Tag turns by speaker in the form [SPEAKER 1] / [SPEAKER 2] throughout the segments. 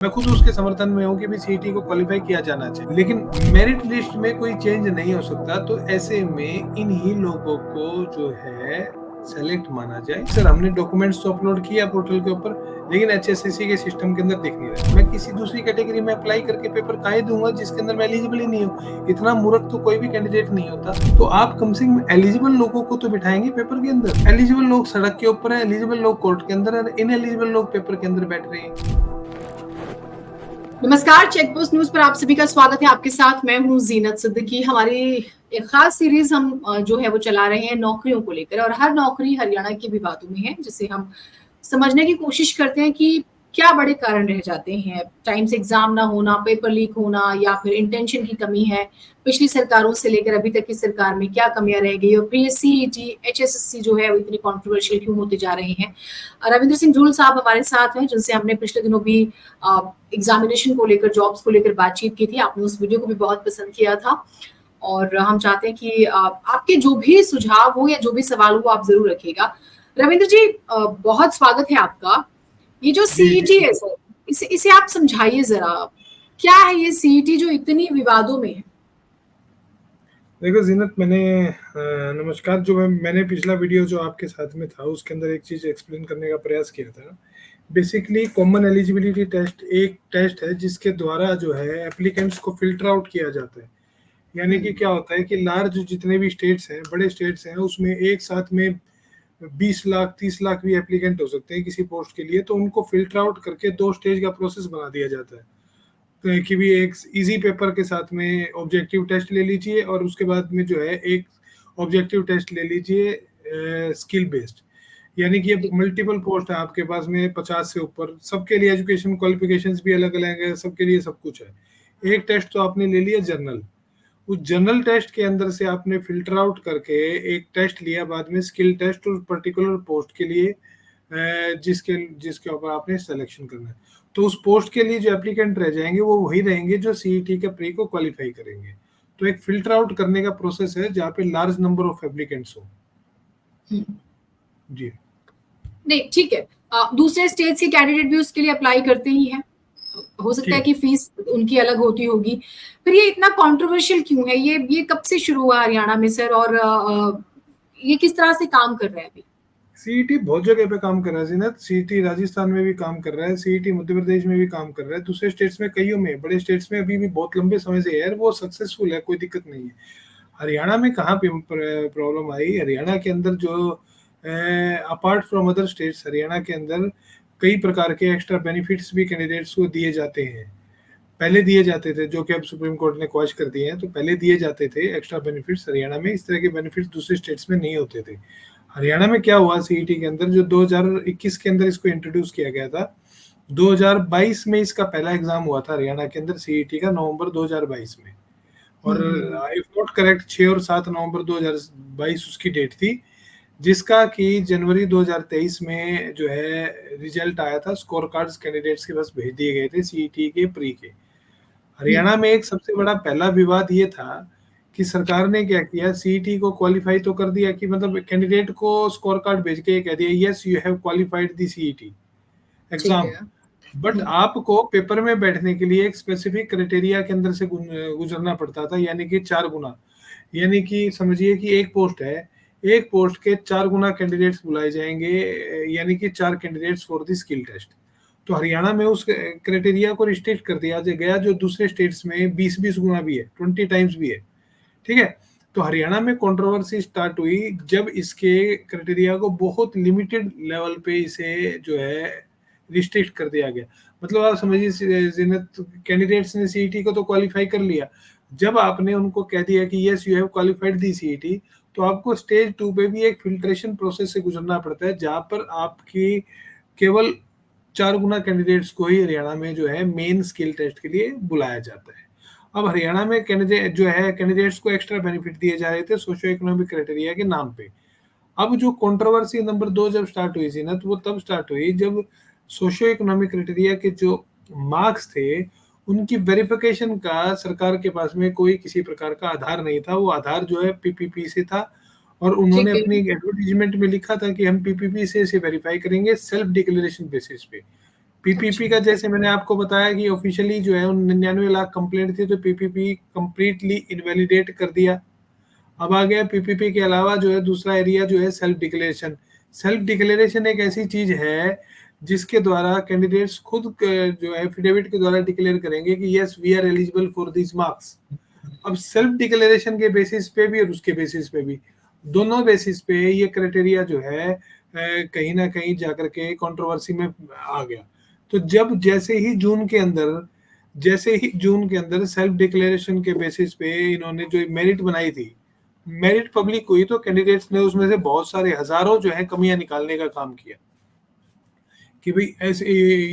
[SPEAKER 1] मैं खुद उसके समर्थन में हूँ कि भी सीईटी को क्वालिफाई किया जाना चाहिए, लेकिन मेरिट लिस्ट में कोई चेंज नहीं हो सकता, तो ऐसे में इन्हीं लोगों को जो है सेलेक्ट माना जाए। सर हमने डॉक्यूमेंट्स तो अपलोड किया पोर्टल के ऊपर, लेकिन एचएससीसी के सिस्टम के अंदर दिख नहीं रहा। मैं किसी दूसरी कैटेगरी में अप्लाई करके पेपर काहे दूंगा जिसके अंदर मैं एलिजिबल ही नहीं हूँ। इतना मूर्ख तो कोई भी कैंडिडेट नहीं होता। तो आप कम से कम एलिजिबल लोगों को तो बिठाएंगे पेपर के अंदर। एलिजिबल लोग सड़क के ऊपर है, एलिजिबल लोग कोर्ट के अंदर है, इनएलिजिबल लोग पेपर के अंदर बैठ रहे हैं।
[SPEAKER 2] नमस्कार, चेकपोस्ट न्यूज पर आप सभी का स्वागत है। आपके साथ मैं हूं जीनत सिद्दीकी। हमारी एक खास सीरीज हम जो है वो चला रहे हैं नौकरियों को लेकर, और हर नौकरी हरियाणा के विवादों में है, जिसे हम समझने की कोशिश करते हैं कि क्या बड़े कारण रह जाते हैं। टाइम से एग्जाम ना होना, पेपर लीक होना, या फिर इंटेंशन की कमी है। पिछली सरकारों से लेकर अभी तक की सरकार में क्या कमियां रह गई, और फिर ये सीईटी एचएसएससी जो है वो इतनी कॉन्ट्रोवर्शियल क्यों होते जा रहे हैं। रविंद्र सिंह जूल साहब हमारे साथ हैं, जिनसे हमने पिछले दिनों भी एग्जामिनेशन को लेकर, जॉब्स को लेकर बातचीत की थी। आपने उस वीडियो को भी बहुत पसंद किया था, और हम चाहते हैं कि आपके जो भी सुझाव हो या जो भी सवाल हो आप जरूर रखिएगा। रविंद्र जी, बहुत स्वागत है आपका। ये जो सीईटी है सर, इसे आप समझाइए जरा, क्या है ये सीईटी जो इतनी विवादों में है।
[SPEAKER 1] देखो जीनत, नमस्कार। जो मैंने पिछला वीडियो जो आपके साथ में था उसके अंदर एक चीज एक्सप्लेन करने का प्रयास किया था। बेसिकली कॉमन एलिजिबिलिटी टेस्ट एक टेस्ट है जिसके द्वारा जो है एप्लीकेंट्स को फिल्टर आउट किया जाता है। यानी कि क्या होता है कि लार्ज जितने भी स्टेट्स हैं, बड़े स्टेट्स हैं, उसमें एक साथ में 20 लाख 30 लाख भी एप्लीकेंट हो सकते हैं किसी पोस्ट के लिए। तो उनको फिल्टर आउट करके 2 स्टेज का प्रोसेस बना दिया जाता है। तो कि भी एक इजी पेपर के साथ में ऑब्जेक्टिव टेस्ट ले लीजिए, और उसके बाद में जो है एक ऑब्जेक्टिव टेस्ट ले लीजिए स्किल बेस्ड। यानी कि अब मल्टीपल पोस्ट है आपके पास में 50 से ऊपर, सबके लिए एजुकेशन क्वालिफिकेशंस भी अलग अलग है, सबके लिए सब कुछ है। एक टेस्ट तो आपने ले लिया जनरल, उस जनरल टेस्ट के अंदर से आपने फिल्टर आउट करके एक टेस्ट लिया बाद में स्किल टेस्ट, उस पर्टिकुलर पोस्ट के लिए जिसके जिसके ऊपर आपने सिलेक्शन करना है। तो उस पोस्ट के लिए जो एप्लीकेंट रह जाएंगे वो वही रहेंगे जो सीईटी के प्री को क्वालिफाई करेंगे। तो एक फिल्टर आउट करने का प्रोसेस है जहाँ पे लार्ज नंबर ऑफ एप्लीकेंट्स हो। जी
[SPEAKER 2] नहीं, ठीक है। दूसरे स्टेट्स के कैंडिडेट भी उसके लिए अप्लाई करते ही हैं। हो सकता है कि फीस उनकी अलग होती होगी। फिर ये इतना कंट्रोवर्शियल क्यों है? ये कब से शुरू हुआ हरियाणा में सर, और ये किस तरह से काम कर रहा है अभी?
[SPEAKER 1] सीईटी बहुत जगह पे काम कर रहा है जीनत। सीईटी राजस्थान में भी काम कर रहा है, सीईटी मध्य प्रदेश में भी काम कर रहा है, दूसरे स्टेट्स में कईयों में, बड़े स्टेट्स में अभी भी बहुत लंबे समय से है, वो सक्सेसफुल है, कोई दिक्कत नहीं है। हरियाणा में कहाँ पे प्रॉब्लम आई? हरियाणा के अंदर जो apart from other states, Haryana के अंदर कई प्रकार के एक्स्ट्रा बेनिफिट्स भी कैंडिडेट्स को दिए जाते हैं। पहले दिए जाते थे, जो कि अब सुप्रीम कोर्ट ने क्वाश कर दिए हैं। तो पहले दिए जाते थे एक्स्ट्रा बेनिफिट्स हरियाणा में, इस तरह के बेनिफिट्स दूसरे स्टेट्स में नहीं होते थे। हरियाणा में क्या हुआ सीईटी के अंदर, जो 2021 के अंदर इसको इंट्रोड्यूस किया गया था, 2022 में इसका पहला एग्जाम हुआ था हरियाणा के अंदर सीईटी का, नवंबर 2022 में। और इफ नॉट करेक्ट 6 और 7 नवंबर 2022 उसकी डेट थी, जिसका कि जनवरी 2023 में जो है रिजल्ट आया था। स्कोर कार्ड्स कैंडिडेट्स के पास भेज दिए गए थे सीईटी के प्री के। हरियाणा में एक सबसे बड़ा पहला विवाद ये था कि सरकार ने क्या किया, सीईटी को क्वालिफाई तो कर दिया, कि मतलब कैंडिडेट को स्कोर कार्ड भेज के कह दिया yes you have qualified the CET exam, but आपको पेपर में बैठने के लिए एक स्पेसिफिक क्राइटेरिया के अंदर से गुजरना पड़ता था, यानी कि 4 गुना। यानी कि समझिए कि एक पोस्ट है, एक पोस्ट के 4 गुना कैंडिडेट्स बुलाए जाएंगे, यानी कि 4 candidates for the skill test. तो हरियाणा में उस क्राइटेरिया को रिस्ट्रिक्ट कर दिया गया, जो दूसरे स्टेट्स में 20-20 गुना भी है, 20 टाइम्स भी है। ठीक है। तो हरियाणा में कंट्रोवर्सी स्टार्ट हुई जब इसके क्राइटेरिया को बहुत लिमिटेड लेवल पे इसे जो है रिस्ट्रिक्ट कर दिया गया। मतलब आप समझिए जिन्हें कैंडिडेट्स ने सीईटी को तो क्वालिफाई कर लिया, जब आपने उनको कह दिया कि yes you have qualified the CET, तो आपको स्टेज 2 पे भी एक फिल्ट्रेशन प्रोसेस से गुजरना पड़ता है, जहां पर आपकी केवल 4 गुना कैंडिडेट्स को ही हरियाणा में जो है मेन स्किल टेस्ट के लिए बुलाया जाता है। अब हरियाणा में कैंडिडेट जो है कैंडिडेट्स को एक्स्ट्रा बेनिफिट दिए जा रहे थे सोशियो इकोनॉमिक क्राइटेरिया के नाम पे। अब जो कंट्रोवर्सी नंबर 2 जब स्टार्ट हुई थी ना, तो वो तब स्टार्ट हुई जब सोशियो इकोनॉमिक क्राइटेरिया के जो मार्क्स थे उनकी वेरिफिकेशन का सरकार के पास में कोई किसी प्रकार का आधार नहीं था। वो आधार जो है पीपीपी से था, और उन्होंने अपनी एडवर्टीजमेंट में लिखा था कि हम पीपीपी से इसे वेरीफाई करेंगे सेल्फ डिक्लेरेशन बेसिस पे। पीपीपी का जैसे मैंने आपको बताया कि ऑफिशियली जो है 99 लाख कंप्लेंट थी, तो पीपीपी कंप्लीटली इनवैलिडेट कर दिया। अब आ गया पीपीपी के अलावा जो है दूसरा एरिया जो है सेल्फ डिक्लेरेशन। सेल्फ डिक्लेरेशन एक ऐसी चीज है जिसके द्वारा कैंडिडेट्स खुद जो है एफिडेविट के द्वारा डिक्लेयर करेंगे कि yes we are eligible for this marks. अब सेल्फ डिक्लेरेशन के बेसिस पे भी और उसके बेसिस पे भी, दोनों बेसिस पे ये क्राइटेरिया जो है कहीं ना कहीं जाकर के कंट्रोवर्सी में आ गया। तो जैसे ही जून के अंदर सेल्फ डिक्लेरेशन के बेसिस पे इन्होंने जो मेरिट बनाई थी, मेरिट पब्लिक हुई, तो कैंडिडेट्स ने उसमें से बहुत सारे हजारों जो है कमियां निकालने का काम किया कि भाई ऐसे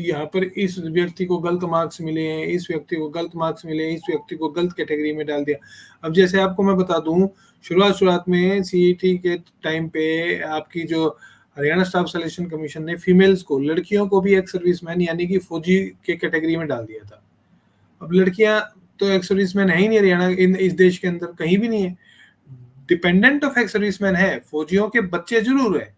[SPEAKER 1] यहाँ पर इस व्यक्ति को गलत मार्क्स मिले हैं, इस व्यक्ति को गलत मार्क्स मिले हैं, इस व्यक्ति को गलत कैटेगरी में डाल दिया। अब जैसे आपको मैं बता दूं, शुरुआत में सीईटी के टाइम पे आपकी जो हरियाणा स्टाफ सिलेक्शन कमीशन ने फीमेल्स को, लड़कियों को भी एक्स सर्विसमैन यानी कि फौजी के कैटेगरी में डाल दिया था। अब लड़कियां तो एक्स सर्विसमैन है ही नहीं हरियाणा, इस देश के अंदर कहीं भी नहीं है। डिपेंडेंट ऑफ एक्स सर्विसमैन है, फौजियों के बच्चे जरूर है,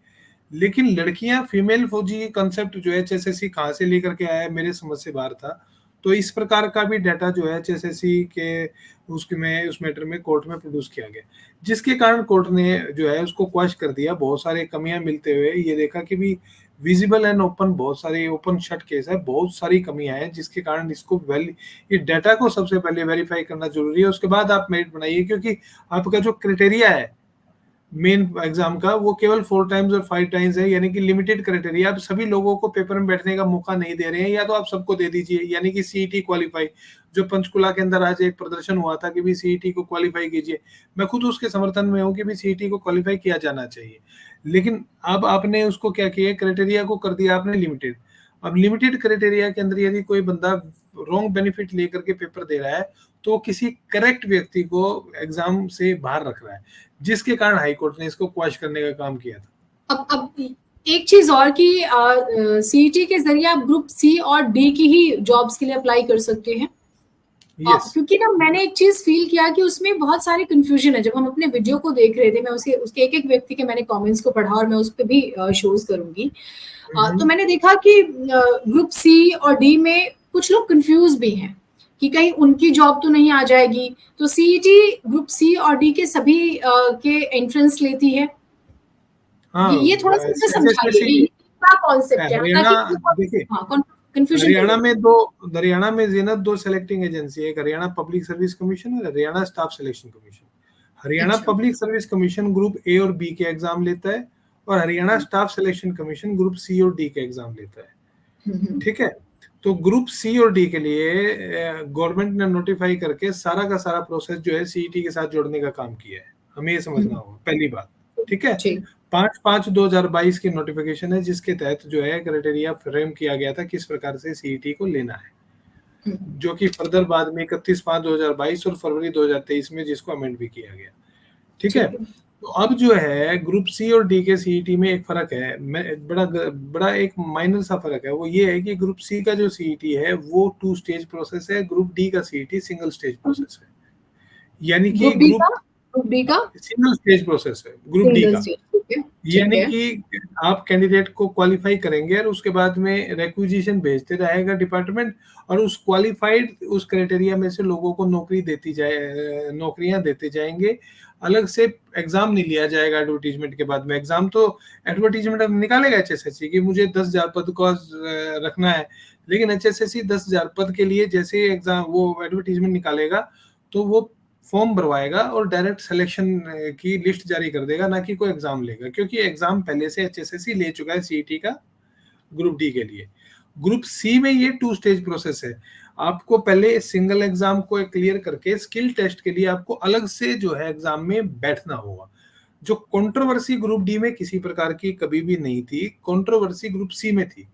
[SPEAKER 1] लेकिन लड़कियां फीमेल फौजी कंसेप्ट जो है एचएसएससी कहाँ से लेकर के आया है, मेरे समझ से बाहर था। तो इस प्रकार का भी डाटा जो है एचएसएससी के उस मैटर में कोर्ट में प्रोड्यूस किया गया, जिसके कारण कोर्ट ने जो है उसको क्वैश कर दिया। बहुत सारे कमियां मिलते हुए ये देखा कि भी विजिबल एंड ओपन, बहुत सारे ओपन शट केस है, बहुत सारी कमियां हैं, जिसके कारण इसको ये डाटा को सबसे पहले वेरीफाई करना जरूरी है। उसके बाद आप मेरिट बनाइए, क्योंकि आपका जो क्राइटेरिया है मेन एग्जाम का वो केवल 4 टाइम्स और 5 टाइम्स है, यानी कि लिमिटेड क्राइटेरिया। आप सभी लोगों को पेपर में बैठने का मौका नहीं दे रहे हैं, या तो आप सबको दे दीजिए, यानी कि सीईटी क्वालिफाई, जो पंचकुला के अंदर आज एक प्रदर्शन हुआ था कि भी सीईटी को क्वालिफाई कीजिए, मैं खुद उसके समर्थन में हूँ कि भी सीईटी को क्वालिफाई किया जाना चाहिए। लेकिन अब आपने उसको क्या किया, क्राइटेरिया को कर दिया आपने लिमिटेड। अब लिमिटेड क्राइटेरिया के अंदर यदि कोई बंदा रॉन्ग बेनिफिट लेकर के पेपर दे रहा है, तो किसी करेक्ट व्यक्ति को एग्जाम से बाहर रख रहा है, जिसके कारण हाई कोर्ट ने इसको क्वैश करने का काम किया था।
[SPEAKER 2] अब एक चीज और कि सीईटी के जरिए आप ग्रुप सी और डी की ही जॉब्स के लिए अप्लाई कर सकते हैं। क्योंकि ना मैंने एक चीज फील किया कि उसमें बहुत सारे कंफ्यूजन है। जब हम अपने वीडियो को देख रहे थे, मैं उसके एक व्यक्ति के मैंने कमेंट्स को पढ़ा और मैं उस पर भी शोज करूंगी। तो मैंने देखा कि ग्रुप सी और डी में कुछ लोग कंफ्यूज भी हैं कि कहीं उनकी जॉब तो नहीं आ जाएगी। तो सीईटी ग्रुप सी और डी के सभी के एंट्रेंस लेती है। ये थोड़ा सा मुझे समझाइए, क्या कॉन्सेप्ट है। देखिए
[SPEAKER 1] हरियाणा में जीनत 2 सेलेक्टिंग एजेंसी है, एक हरियाणा पब्लिक सर्विस कमीशन और Haryana staff selection commission. Haryana public service commission group A और बी के एग्जाम लेता है, और Haryana staff selection commission group C और डी के एग्जाम लेता है। ठीक है, तो ग्रुप सी और डी के लिए गवर्नमेंट ने नोटिफाई करके सारा का सारा प्रोसेस जो है सीईटी के साथ जोड़ने का काम किया है, हमें ये समझना होगा पहली बात। ठीक है, 5/5/2022 की नोटिफिकेशन है, जिसके तहत जो है क्राइटेरिया फ्रेम किया गया था किस प्रकार से सीईटी को लेना है, जो कि फर्दर बाद में 31/5/2022 और फरवरी 2023 में जिसको अमेंड भी किया गया। ठीक है, तो अब जो है ग्रुप सी और डी के सीईटी में एक फर्क है, बड़ा एक माइनर सा फर्क है। वो ये है कि ग्रुप सी का जो सीईटी है वो 2 स्टेज प्रोसेस है, ग्रुप डी का सीईटी सिंगल स्टेज प्रोसेस है। यानी कि ग्रुप डी का सिंगल स्टेज प्रोसेस है, ग्रुप डी का, यानी कि आप कैंडिडेट को क्वालिफाई करेंगे और उसके बाद में रिक्विजिशन भेजते रहेगा डिपार्टमेंट, और उस क्वालिफाइड उस क्राइटेरिया में से लोगों को नौकरियां देते जाएंगे। अलग से एग्जाम नहीं लिया जाएगा एडवर्टीजमेंट के बाद में। एग्जाम तो एडवर्टीजमेंट निकालेगा एचएसएससी कि मुझे 10,000 पद को रखना है, लेकिन एचएसएससी 10,000 पद के लिए जैसे एग्जाम वो एडवर्टीजमेंट निकालेगा तो वो फॉर्म भरवाएगा और डायरेक्ट सिलेक्शन की लिस्ट जारी कर देगा, ना कि कोई एग्जाम लेगा, क्योंकि एग्जाम पहले से एचएसएससी ले चुका है सीईटी का ग्रुप डी के लिए। ग्रुप सी में ये 2 स्टेज प्रोसेस है। आपको पहले सिंगल एग्जाम को क्लियर करके स्किल टेस्ट के लिए आपको अलग से जो है एग्जाम में बैठना होगा। जो कंट्रोवर्सी ग्रुप डी में किसी प्रकार की कभी भी नहीं थी, कंट्रोवर्सी ग्रुप सी में थी।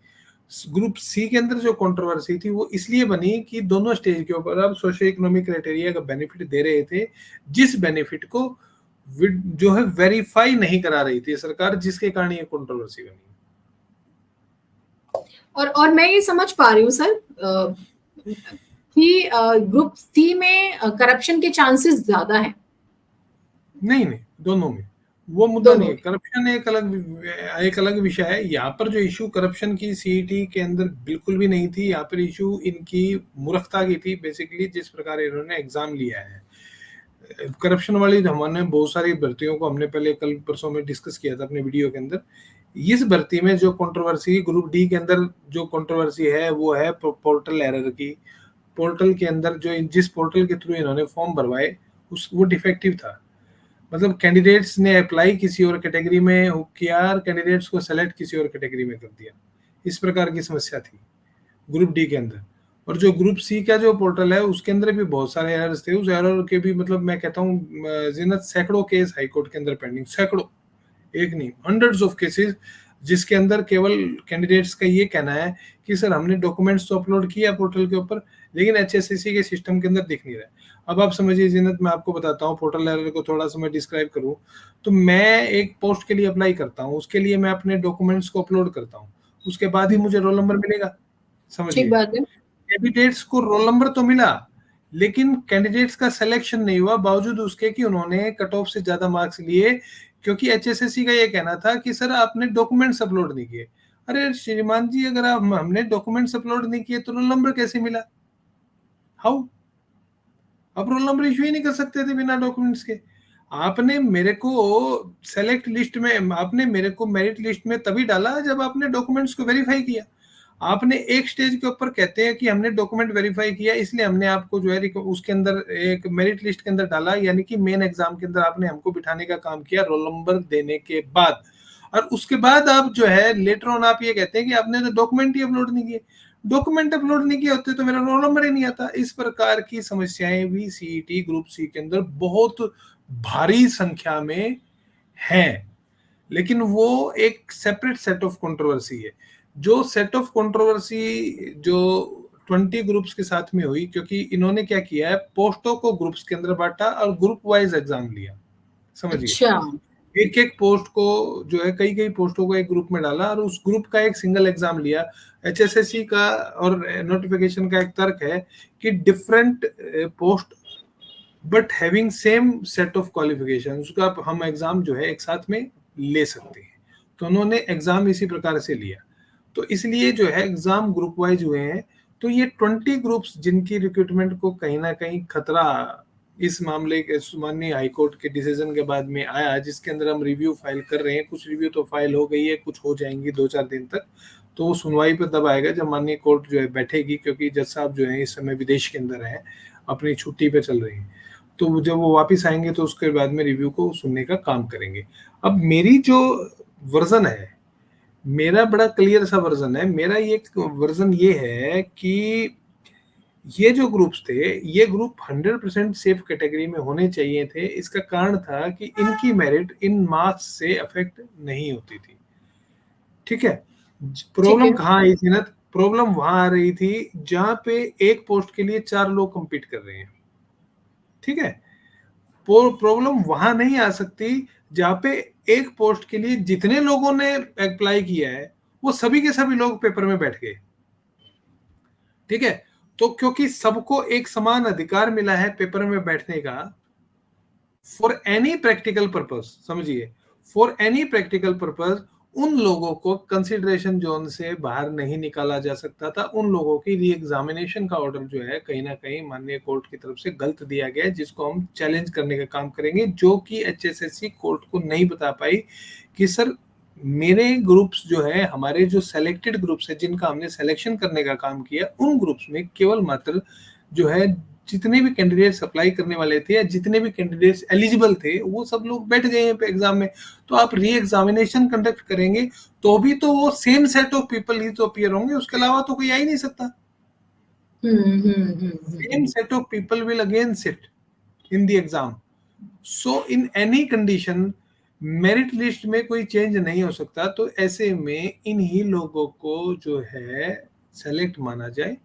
[SPEAKER 1] ग्रुप सी के अंदर जो कंट्रोवर्सी थी वो इसलिए बनी कि दोनों स्टेज के ऊपर अब सोशियो इकोनॉमिक क्राइटेरिया का बेनिफिट दे रहे थे, जिस बेनिफिट को जो है वेरीफाई नहीं करा रही थी सरकार, जिसके कारण ये कंट्रोवर्सी बनी।
[SPEAKER 2] और मैं ये समझ पा रही हूँ सर कि ग्रुप सी में करप्शन के चांसेस ज्यादा हैं।
[SPEAKER 1] नहीं, दोनों में वो मुद्दा नहीं
[SPEAKER 2] दोनों।
[SPEAKER 1] है। करप्शन एक अलग विषय है। यहाँ पर जो इशू करप्शन की सीईटी के अंदर बिल्कुल भी नहीं थी। यहाँ पर इशू इनकी मूर्खता की थी बेसिकली, जिस प्रकार इन्होंने एग्जाम लिया है। करप्शन वाली हमने बहुत सारी भर्तियों को हमने पहले कल परसों में डिस्कस किया था अपने वीडियो के अंदर। इस भर्ती में जो कंट्रोवर्सी ग्रुप डी के अंदर जो कंट्रोवर्सी है वो है पोर्टल एरर की। पोर्टल के अंदर जो जिस पोर्टल के थ्रू इन्होंने फॉर्म भरवाए उस वो डिफेक्टिव था। मतलब कैंडिडेट्स ने अप्लाई किसी और कैटेगरी में किया और कैंडिडेट्स को सेलेक्ट किसी और कैटेगरी में कर दिया। इस प्रकार की समस्या थी ग्रुप डी के अंदर। और जो ग्रुप सी का जो पोर्टल है उसके अंदर भी बहुत सारे एरर्स थे। उस एरर के भी मतलब मैं कहता हूँ जिन्नत सैकड़ों केस हाईकोर्ट के अंदर पेंडिंग, सैकड़ों, एक नहीं हंड्रेड्स ऑफ केसेस, जिसके अंदर केवल कैंडिडेट्स का ये कहना है कि सर हमने डॉक्यूमेंट्स तो अपलोड किया पोर्टल के ऊपर लेकिन एचएससीसी के सिस्टम के अंदर दिख नहीं रहा। अब आप समझिए जिन्नत, मैं आपको बताता हूँ पोर्टल एरर को थोड़ा सा मैं डिस्क्राइब करूँ तो मैं एक पोस्ट के लिए अप्लाई करता हूँ, उसके लिए मैं अपने डॉक्यूमेंट्स को अपलोड करता हूँ, उसके बाद ही मुझे रोल नंबर मिलेगा।
[SPEAKER 2] ठीक
[SPEAKER 1] समझिए,
[SPEAKER 2] बात है।
[SPEAKER 1] कैंडिडेट्स को रोल नंबर तो मिला लेकिन कैंडिडेट्स का सिलेक्शन नहीं हुआ बावजूद उसके कि उन्होंने कट ऑफ से ज्यादा मार्क्स लिए, क्योंकि एचएसएससी का ये कहना था कि सर आपने डॉक्यूमेंट्स अपलोड नहीं किए। अरे श्रीमान जी, अगर आप हमने डॉक्यूमेंट्स अपलोड नहीं किए तो रोल नंबर कैसे मिला? हाउ? आप रोल नंबर इशू ही नहीं कर सकते थे बिना डॉक्यूमेंट्स के। आपने मेरे को सेलेक्ट लिस्ट में, आपने मेरे को मेरिट लिस्ट में तभी डाला जब आपने डॉक्यूमेंट्स को वेरीफाई किया। आपने एक स्टेज के ऊपर कहते हैं कि हमने डॉक्यूमेंट वेरीफाई किया इसलिए हमने आपको जो है उसके अंदर एक मेरिट लिस्ट के अंदर डाला, यानी कि मेन एग्जाम के अंदर आपने हमको बिठाने का काम किया रोल नंबर देने के बाद। और उसके बाद आप जो है लेटर ऑन आप ये कहते हैं कि आपने तो डॉक्यूमेंट ही अपलोड नहीं किए। डॉक्यूमेंट अपलोड नहीं किए होते तो मेरा रोल नंबर ही नहीं आता। इस प्रकार की समस्याएं भी सीईटी ग्रुप सी के अंदर बहुत भारी संख्या में है। लेकिन वो एक सेपरेट सेट ऑफ कंट्रोवर्सी है। जो सेट ऑफ कंट्रोवर्सी जो 20 ग्रुप्स के साथ में हुई, क्योंकि इन्होंने क्या किया है, पोस्टों को ग्रुप्स के अंदर बांटा और ग्रुप वाइज एग्जाम लिया। समझिए,
[SPEAKER 2] अच्छा।
[SPEAKER 1] एक एक पोस्ट को जो है कई कई पोस्टों को एक ग्रुप में डाला और उस ग्रुप का एक सिंगल एग्जाम लिया। एचएसएससी का और नोटिफिकेशन का एक तर्क है कि different post but having same set of qualification, उसका हम एग्जाम जो है एक साथ में ले सकते हैं। तो उन्होंने एग्जाम इसी प्रकार से लिया। तो इसलिए जो है एग्जाम ग्रुप वाइज हुए हैं। तो ये 20 ग्रुप्स जिनकी रिक्रूटमेंट को कहीं ना कहीं खतरा इस मामले के माननीय हाईकोर्ट के डिसीजन के बाद में आया, जिसके अंदर हम रिव्यू फाइल कर रहे हैं। कुछ रिव्यू तो फाइल हो गई है, कुछ हो जाएंगी 2-4 दिन तक। तो वो सुनवाई पर तब आएगा जब माननीय कोर्ट जो है बैठेगी, क्योंकि जज साहब जो है इस समय विदेश के अंदर है, अपनी छुट्टी पे चल रही है। तो जब वो वापस आएंगे तो उसके बाद में रिव्यू को सुनने का काम करेंगे। अब मेरी जो वर्जन है, मेरा बड़ा क्लियर सा वर्जन है। मेरा ये वर्जन ये है कि ये जो ग्रुप्स थे, ये ग्रुप 100% सेफ कैटेगरी में होने चाहिए थे। इसका कारण था कि इनकी मेरिट इन मार्क्स से अफेक्ट नहीं होती थी। ठीक है।
[SPEAKER 2] ठीक
[SPEAKER 1] प्रॉब्लम
[SPEAKER 2] है।
[SPEAKER 1] कहाँ आई थी ना? प्रॉब्लम वहां आ रही थी जहां पे एक पोस्ट के लिए 4 लोग कंपीट कर रहे हैं। ठीक है। प्रॉब्लम वहां नहीं आ सकती जहां पे एक पोस्ट के लिए जितने लोगों ने अप्लाई किया है वो सभी के सभी लोग पेपर में बैठ गए। ठीक है। तो क्योंकि सबको एक समान अधिकार मिला है पेपर में बैठने का, फॉर एनी प्रैक्टिकल पर्पस, समझिए, फॉर एनी प्रैक्टिकल पर्पस उन लोगों को कंसिडरेशन जोन से बाहर नहीं निकाला जा सकता था। उन लोगों की री एग्जामिनेशन का ऑर्डर जो है कहीं ना कहीं माननीय कोर्ट की तरफ से गलत दिया गया है, जिसको हम चैलेंज करने का काम करेंगे, जो कि एचएसएससी कोर्ट को नहीं बता पाई कि सर मेरे ग्रुप्स जो है, हमारे जो सेलेक्टेड ग्रुप्स है जिनका हमने सिलेक्शन करने का काम किया, उन ग्रुप्स में केवल मात्र जो है जितने भी कैंडिडेट्स अप्लाई करने वाले थे या जितने भी कैंडिडेट्स एलिजिबल थे वो सब लोग बैठ गए हैं एग्जाम में। तो आप री एग्जामिनेशन कंडक्ट करेंगे तो भी तो वो सेम सेट ऑफ पीपल ही तो अपीयर होंगे, उसके अलावा तो कोई आ ही नहीं सकता। Same set of people will again sit in the exam. So in any condition merit list में कोई चेंज नहीं हो सकता। तो ऐसे में इन ही लोगों को जो है सेलेक्ट माना जाए।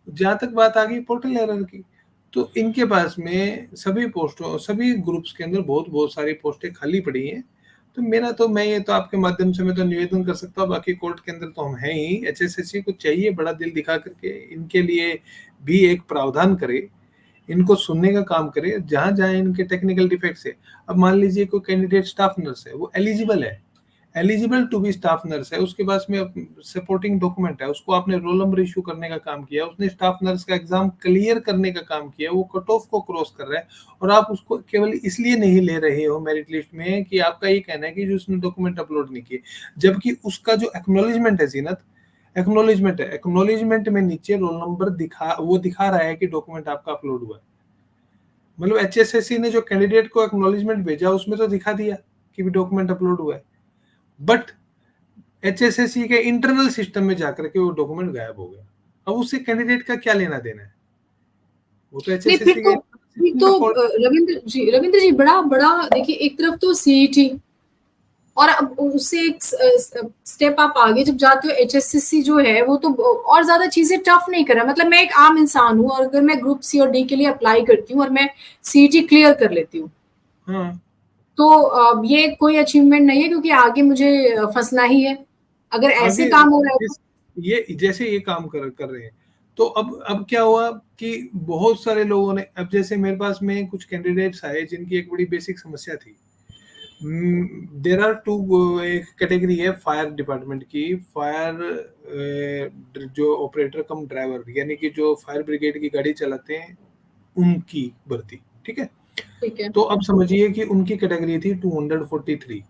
[SPEAKER 1] जहां तक बात आ गई पोर्टल एरर की, तो इनके पास में सभी पोस्टों, सभी ग्रुप्स के अंदर बहुत बहुत सारी पोस्टें खाली पड़ी हैं। तो मैं ये तो आपके माध्यम से मैं तो निवेदन कर सकता हूँ, बाकी कोर्ट के अंदर तो हम हैं ही, एचएसएससी को चाहिए बड़ा दिल दिखा करके इनके लिए भी एक प्रावधान करे। इनको सुनने का काम करे जहां जहां इनके टेक्निकल डिफेक्ट्स है। अब मान लीजिए कोई कैंडिडेट स्टाफ नर्स है, वो eligible to be staff nurse है, उसके पास में सपोर्टिंग डॉक्यूमेंट है, उसको आपने रोल नंबर इशू करने का काम किया, उसने स्टाफ नर्स का एग्जाम क्लियर करने का काम किया, वो कट ऑफ को क्रॉस कर रहा है, और आप उसको केवल इसलिए नहीं ले रहे हो मेरिट लिस्ट में कि आपका ये कहना है कि जो उसने डॉक्यूमेंट अपलोड नहीं किए, जबकि उसका जो एक्नॉलेजमेंट है जीनत, एक्नॉलेजमेंट में नीचे रोल नंबर दिखा रहा है कि डॉक्यूमेंट आपका अपलोड हुआ है। मतलब एचएसएससी ने जो कैंडिडेट को एक्नॉलेजमेंट भेजा उसमें तो दिखा दिया कि भी डॉक्यूमेंट अपलोड हुआ है, बट एचएसएससी के इंटरनल सिस्टम में जाकर के वो डॉक्यूमेंट गायब हो गया। अब उससे कैंडिडेट का क्या लेना देना है, वो तो एचएसएससी
[SPEAKER 2] फिर तो रविंद्र जी बड़ा देखिए, एक तरफ तो सीईटी, और अब उससे एक स्टेप आप आगे जब जाते हो, एचएससीसी जो है वो तो और ज्यादा चीजें टफ नहीं कर रहा। मतलब मैं एक आम इंसान हूँ, और अगर मैं ग्रुप सी और डी के लिए अप्लाई करती हूँ और मैं सीईटी क्लियर कर लेती हूँ, तो ये कोई अचीवमेंट नहीं है, क्योंकि आगे मुझे फंसना ही है अगर ऐसे काम हो रहा है।
[SPEAKER 1] ये जैसे ये काम कर रहे हैं, तो अब क्या हुआ कि बहुत सारे लोगों ने, अब जैसे मेरे पास में कुछ कैंडिडेट्स आए जिनकी एक बड़ी बेसिक समस्या थी। देर आर टू, एक कैटेगरी है फायर डिपार्टमेंट की, फायर जो ऑपरेटर कम ड्राइवर, यानी कि जो फायर ब्रिगेड की गाड़ी चलाते हैं उनकी भर्ती, ठीक है। तो अब समझिए कि उनकी कैटेगरी थी 243,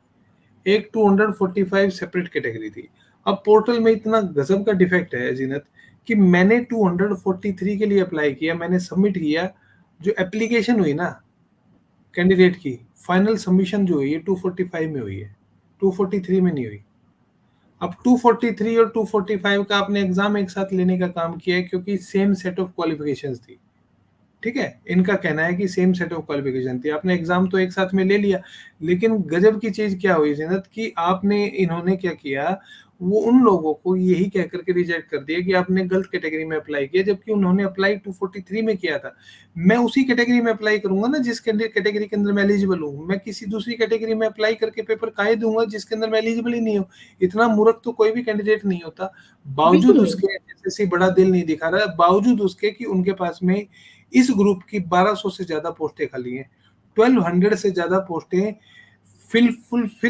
[SPEAKER 1] एक 245 सेपरेट कैटेगरी थी। अब पोर्टल में इतना गजब का डिफेक्ट है जीनत कि मैंने 243 के लिए अप्लाई किया, मैंने सबमिट किया, जो एप्लीकेशन हुई ना कैंडिडेट की, फाइनल सबमिशन जो हुई है 245 में हुई है, 243 में नहीं हुई। अब 243 और 245 का आपने एग्जाम एक साथ लेने का काम किया है, क्योंकि सेम सेट ऑफ क्वालिफिकेशंस थी, ठीक है। इनका कहना है कि सेम सेट ऑफ क्वालिफिकेशन थी, आपने एग्जाम तो एक साथ में ले लिया, लेकिन गजब की चीज क्या हुई जीनत कि इन्होंने क्या किया, वो उन लोगों को यही कह करके रिजेक्ट कर दिया कि आपने गलत कैटेगरी में अप्लाई किया, जबकि उन्होंने अप्लाई 243 में किया था। मैं उसी कैटेगरी में अप्लाई करूंगा ना जिस कैटेगरी के अंदर मैं एलिजिबल हूँ, मैं किसी दूसरी कैटेगरी में अप्लाई करके पेपर काहे दूंगा जिसके अंदर मैं एलिजिबल ही नहीं हूँ। इतना मूर्ख तो कोई भी कैंडिडेट नहीं होता, बावजूद उसके एसएससी बड़ा दिल नहीं दिखा रहा, बावजूद उसके कि उनके पास में इस ग्रुप की 1200 से ज्यादा पोस्टें खाली हैं, 1200 से ज्यादा पोस्टें फिल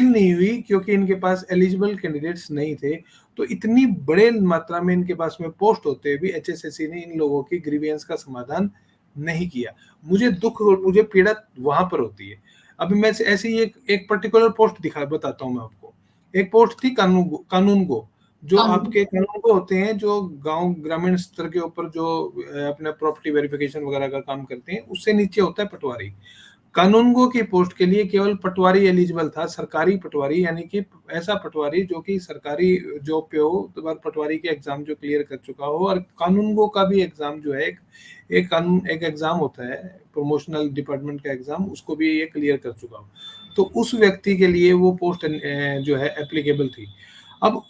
[SPEAKER 1] नहीं हुई, क्योंकि इनके पास एलिजिबल कैंडिडेट्स नहीं थे। तो इतनी बड़े मात्रा में इनके पास में पोस्ट होते भी एचएसएससी ने इन लोगों की ग्रीवियंस का समाधान नहीं किया। मुझे दुख और मुझे पीड़ा वहां पर होती है। अभी मैं ऐसी एक पर्टिकुलर पोस्ट बताता हूँ मैं आपको। एक पोस्ट थी कानून गो, जो आपके कानून को होते हैं, जो गांव ग्रामीण स्तर के ऊपर जो अपना प्रॉपर्टी वेरिफिकेशन वगैरह का काम करते हैं, उससे नीचे होता है पटवारी। कानूनगो की पोस्ट के लिए केवल पटवारी एलिजिबल था, सरकारी पटवारी, यानी कि ऐसा पटवारी जो कि सरकारी जॉब पे हो, तो बार पटवारी के एग्जाम जो क्लियर कर चुका हो, और कानूनगो का भी एग्जाम जो है एक एग्जाम होता है प्रमोशनल डिपार्टमेंट का एग्जाम, उसको भी ये क्लियर कर चुका हो, तो उस व्यक्ति के लिए वो पोस्ट जो है एप्लीकेबल थी। अब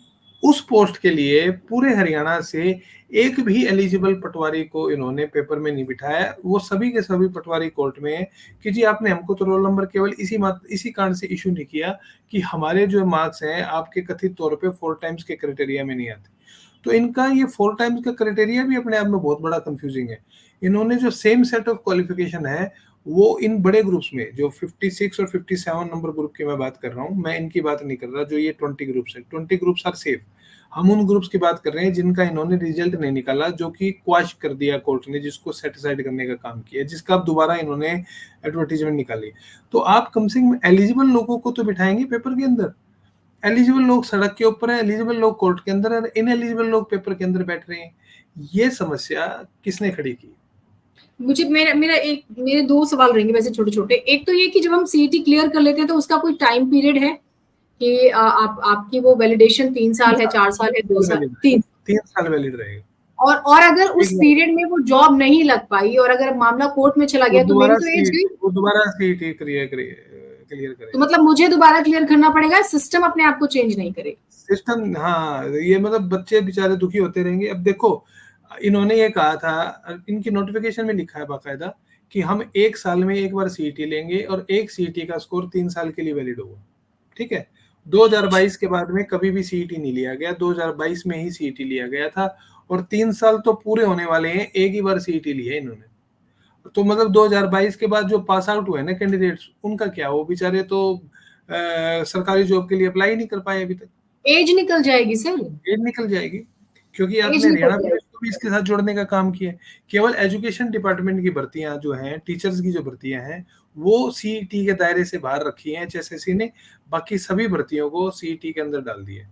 [SPEAKER 1] उस पोस्ट के लिए पूरे हरियाणा से एक भी एलिजिबल पटवारी को इन्होंने पेपर में नहीं बिठाया। वो सभी के सभी पटवारी कोर्ट में है कि जी आपने हमको तो रोल नंबर केवल इसी कारण से इशू नहीं किया कि हमारे जो मार्क्स हैं आपके कथित तौर पे 4 टाइम्स के क्राइटेरिया में नहीं आते। तो इनका ये 4 टाइम्स का क्राइटेरिया भी अपने आप में बहुत बड़ा कंफ्यूजिंग है। इन्होंने जो सेम सेट ऑफ क्वालिफिकेशन है वो इन बड़े ग्रुप्स में, जो 56 और 57 नंबर ग्रुप की मैं बात कर रहा हूँ, मैं इनकी बात नहीं कर रहा जो ये 20 ग्रुप्स है, 20 ग्रुप्स आर सेफ। हम उन ग्रुप्स की बात कर रहे हैं जिनका इन्होंने रिजल्ट नहीं निकाला, जो कि क्वाश कर दिया कोर्ट ने, जिसको सेटिसाइड करने का काम किया, जिसका अब दोबारा इन्होंने एडवर्टीजमेंट निकाली। तो आप कम से कम एलिजिबल लोगों को तो बिठाएंगे पेपर के अंदर। एलिजिबल लोग सड़क के ऊपर है, एलिजिबल लोग कोर्ट के अंदर है, इनएलिजिबल लोग पेपर के अंदर बैठ रहे हैं। ये समस्या किसने खड़ी की?
[SPEAKER 2] मेरे 2 सवाल रहेंगे वैसे छोटे छोटे। एक तो ये कि जब हम सीईटी क्लियर कर लेते हैं तो उसका कोई टाइम पीरियड है कि आपकी वो वैलिडेशन 3 साल है, 4 साल है, 2 साल, 3
[SPEAKER 1] साल वैलिड रहेगा।
[SPEAKER 2] और अगर उस पीरियड में वो जॉब नहीं लग पाई और अगर मामला कोर्ट में चला गया तो मेरी तो एज गई,
[SPEAKER 1] वो दोबारा सीईटी क्लियर करेगा।
[SPEAKER 2] तो मतलब मुझे दोबारा क्लियर करना पड़ेगा, सिस्टम अपने आप को चेंज नहीं करेगा।
[SPEAKER 1] सिस्टम, हाँ, ये मतलब बच्चे बेचारे दुखी होते रहेंगे। अब देखो इन्होंने ये कहा था, इनकी नोटिफिकेशन में लिखा है बाकायदा कि हम 1 साल में एक बार सीईटी लेंगे और एक सीईटी का स्कोर 3 साल के लिए वैलिड होगा, ठीक है। 2022 के बाद में कभी भी सीईटी नहीं लिया गया, 2022 में ही सीईटी लिया गया था, और 3 साल तो पूरे होने वाले हैं, एक ही बार सीईटी ली है इन्होंने। तो मतलब 2022 के बाद जो पास आउट हुए ना कैंडिडेट्स, उनका क्या? वो बेचारे तो सरकारी जॉब के लिए अप्लाई नहीं कर पाए अभी तक।
[SPEAKER 2] एज निकल जाएगी सर,
[SPEAKER 1] एज निकल जाएगी, क्योंकि
[SPEAKER 2] एज
[SPEAKER 1] आपने
[SPEAKER 2] निकल
[SPEAKER 1] हरियाणा पुलिस
[SPEAKER 2] जाएगी।
[SPEAKER 1] को भी इसके साथ जोड़ने का काम किया है। केवल एजुकेशन डिपार्टमेंट की भर्तियां जो हैं, टीचर्स की जो भर्तियां हैं, वो सीईटी के दायरे से बाहर रखी हैं एचएसएससी ने, बाकी सभी भर्तियों को सीईटी के अंदर डाल दिए।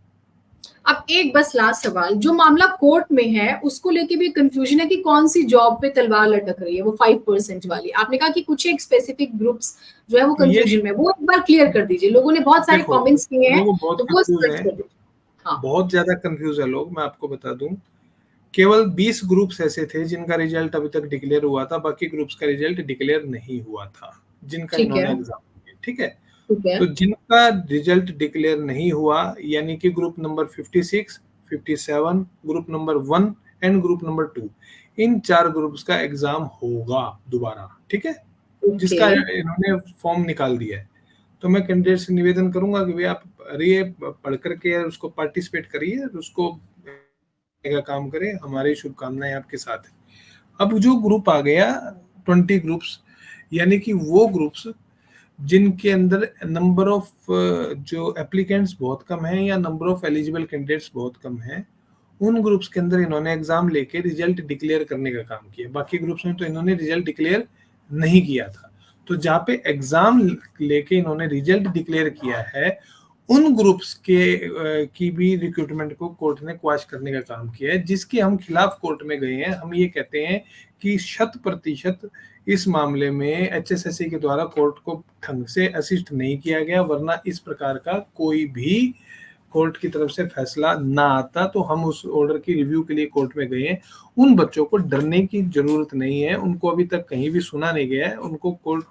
[SPEAKER 2] अब एक बस लास्ट सवाल, जो मामला कोर्ट में है उसको लेके भी कंफ्यूजन है कि कौन सी जॉब पे तलवार लटक रही है, वो 5% वाली। आपने कहा कि कुछ एक स्पेसिफिक ग्रुप्स जो है वो
[SPEAKER 1] ये
[SPEAKER 2] कंफ्यूजन में, वो एक बार क्लियर कर दीजिए। लोगों ने बहुत सारे
[SPEAKER 1] देखो,
[SPEAKER 2] कमेंट्स किए हैं,
[SPEAKER 1] लोग बहुत
[SPEAKER 2] तो वो
[SPEAKER 1] कंफ्यूज
[SPEAKER 2] स्पष्ट
[SPEAKER 1] हैं,
[SPEAKER 2] कर दीजिए। हाँ,
[SPEAKER 1] बहुत ज्यादा कंफ्यूज है लोग। मैं आपको बता दूं, केवल 20 ग्रुप्स ऐसे थे जिनका रिजल्ट अभी तक डिक्लेयर हुआ था, बाकी ग्रुप्स का रिजल्ट डिक्लेयर नहीं हुआ था जिनका
[SPEAKER 2] ठीक
[SPEAKER 1] इन्होंने
[SPEAKER 2] है,
[SPEAKER 1] एग्जाम दिए। ठीक है,
[SPEAKER 2] ठीक है,
[SPEAKER 1] तो जिनका रिजल्ट डिक्लेयर नहीं हुआ, यानी कि group number 56, 57, group number 1 and group number 2, in 4 groups का एग्जाम होगा दोबारा। ठीक है,
[SPEAKER 2] ओके,
[SPEAKER 1] जिसका इन्होंने फॉर्म निकाल दिया है। तो मैं कैंडिडेट से निवेदन करूंगा कि भाई आप ये पढ़ करके उसको पार्टिसिपेट करिए, उसको का काम करें। हमारी शुभकामनाएं आपके साथ है। अब जो ग्रुप आ गया 20 ग्रुप्स, यानी कि वो ग्रुप्स जिनके अंदर नंबर ऑफ जो एप्लीकेंट्स बहुत कम है या नंबर ऑफ एलिजिबल कैंडिडेट्स बहुत कम है, उन ग्रुप्स के अंदर इन्होंने एग्जाम लेके रिजल्ट डिक्लेयर करने का काम किया। बाकी ग्रुप्स में तो इन्होंने रिजल्ट डिक्लेयर नहीं किया था। तो जहाँ पे एग्जाम लेके इन्होंने रिजल्ट डिक्लेयर किया है, उन ग्रुप्स के की भी रिक्रूटमेंट को कोर्ट ने क्वाश करने का काम किया है, जिसके हम खिलाफ कोर्ट में गए हैं। हम ये कहते हैं कि 100% इस मामले में एचएसएससी के द्वारा कोर्ट को ढंग से असिस्ट नहीं किया गया, वरना इस प्रकार का कोई भी कोर्ट की तरफ से फैसला ना आता। तो हम उस ऑर्डर की रिव्यू के लिए कोर्ट में गए हैं। उन बच्चों को डरने की जरूरत नहीं है, उनको अभी तक कहीं भी सुना नहीं गया है, उनको कोर्ट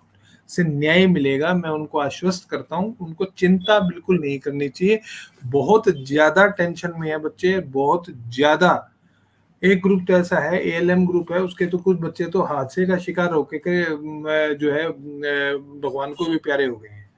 [SPEAKER 1] से न्याय मिलेगा, मैं उनको आश्वस्त करता हूं। उनको चिंता बिल्कुल नहीं करनी चाहिए। बहुत ज्यादा टेंशन में है बच्चे, बहुत ज्यादा। एक ग्रुप तो ऐसा है, एएलएम ग्रुप है, उसके तो कुछ बच्चे तो हादसे का शिकार होके के जो है भगवान को भी प्यारे हो गए हैं।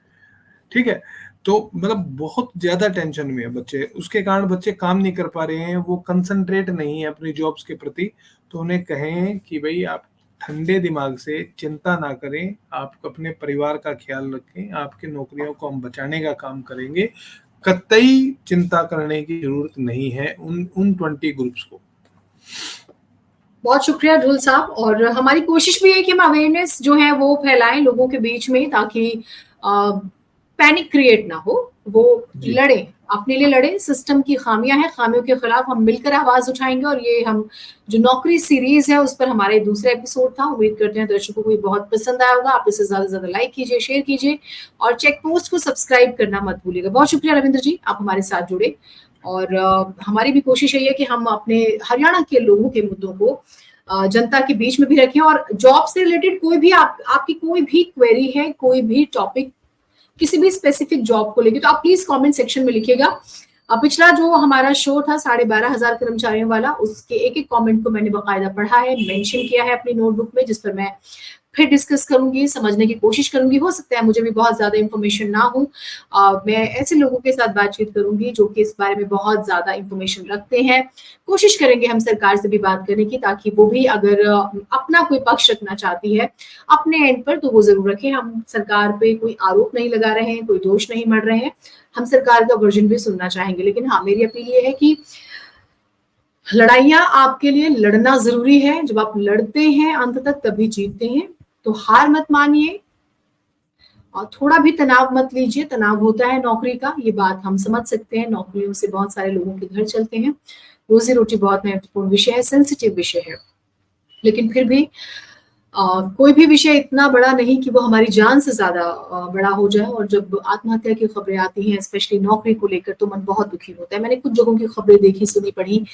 [SPEAKER 1] ठीक है, तो मतलब बहुत ज्यादा टेंशन में है बच्चे, उसके कारण बच्चे काम नहीं कर पा रहे हैं, वो कंसंट्रेट नहीं है अपनी जॉब्स के प्रति। तो उन्हें कहें कि भाई आप ठंडे दिमाग से चिंता ना करें, आप अपने परिवार का ख्याल रखें, आपकी नौकरियों को हम बचाने का काम करेंगे। कतई चिंता करने की जरूरत नहीं है उन 20 ग्रुप्स को।
[SPEAKER 2] बहुत शुक्रिया ढुल साहब। और हमारी कोशिश भी है कि हम अवेयरनेस जो है वो फैलाएं लोगों के बीच में, ताकि पैनिक क्रिएट ना हो। वो लड़े, अपने लिए लड़े। सिस्टम की खामियां हैं, खामियों के खिलाफ हम मिलकर आवाज उठाएंगे। और ये हम जो नौकरी सीरीज है उस पर हमारे दूसरा एपिसोड था। उम्मीद करते हैं दर्शकों को ये बहुत पसंद आया होगा। आप इसे ज्यादा से ज्यादा लाइक कीजिए, शेयर कीजिए और चेक पोस्ट को सब्सक्राइब करना मत भूलिएगा। बहुत शुक्रिया रविंद्र जी, आप हमारे साथ जुड़े। और हमारी भी कोशिश यही है कि हम अपने हरियाणा के लोगों के मुद्दों को जनता के बीच में भी रखें। और जॉब से रिलेटेड कोई भी आपकी कोई भी क्वेरी है, कोई भी टॉपिक, किसी भी स्पेसिफिक जॉब को लेके, तो आप प्लीज कमेंट सेक्शन में लिखिएगा। पिछला जो हमारा शो था 12,500 कर्मचारियों वाला, उसके एक एक कमेंट को मैंने बाकायदा पढ़ा है, मेंशन किया है अपनी नोटबुक में, जिस पर मैं फिर डिस्कस करूंगी, समझने की कोशिश करूंगी। हो सकता है मुझे भी बहुत ज्यादा इंफॉर्मेशन ना हो, मैं ऐसे लोगों के साथ बातचीत करूंगी जो कि इस बारे में बहुत ज्यादा इंफॉर्मेशन रखते हैं। कोशिश करेंगे हम सरकार से भी बात करने की, ताकि वो भी अगर अपना कोई पक्ष रखना चाहती है अपने एंड पर, तो वो जरूर रखें। हम सरकार पे कोई आरोप नहीं लगा रहे हैं, कोई दोष नहीं मढ़ रहे हैं, हम सरकार का वर्जन भी सुनना चाहेंगे। लेकिन हाँ, मेरी अपील ये है कि लड़ाइयां आपके लिए लड़ना जरूरी है। जब आप लड़ते हैं अंत तक तभी जीतते हैं। तो हार मत मानिए और थोड़ा भी तनाव मत लीजिए। तनाव होता है नौकरी का, ये बात हम समझ सकते हैं। नौकरियों से बहुत सारे लोगों के घर चलते हैं, रोजी रोटी बहुत महत्वपूर्ण विषय है, सेंसिटिव विषय है। लेकिन फिर भी कोई भी विषय इतना बड़ा नहीं कि वो हमारी जान से ज्यादा बड़ा हो जाए। और जब आत्महत्या की खबरें आती हैं, स्पेशली नौकरी को लेकर, तो मन बहुत दुखी होता है। मैंने कुछ जगहों की खबरें देखी, सुनी, पढ़ी,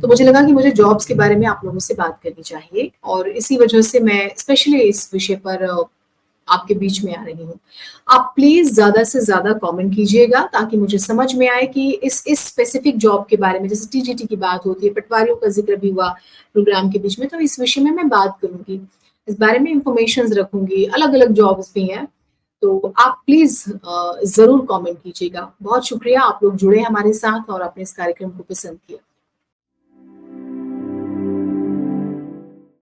[SPEAKER 2] तो मुझे लगा कि मुझे जॉब्स के बारे में आप लोगों से बात करनी चाहिए। और इसी वजह से मैं स्पेशली इस विषय पर आपके बीच में आ रही हूँ। आप प्लीज ज्यादा से ज्यादा कमेंट कीजिएगा, ताकि मुझे समझ में आए कि इस स्पेसिफिक जॉब के बारे में, जैसे टीजीटी की बात होती है, पटवारियों का जिक्र भी हुआ प्रोग्राम के बीच में, तो इस विषय में मैं बात करूंगी, इस बारे में इंफॉर्मेशन रखूंगी। अलग अलग जॉब्स भी हैं, तो आप प्लीज जरूर कमेंट कीजिएगा। बहुत शुक्रिया, आप लोग जुड़े हमारे साथ और आपने इस कार्यक्रम को पसंद किया।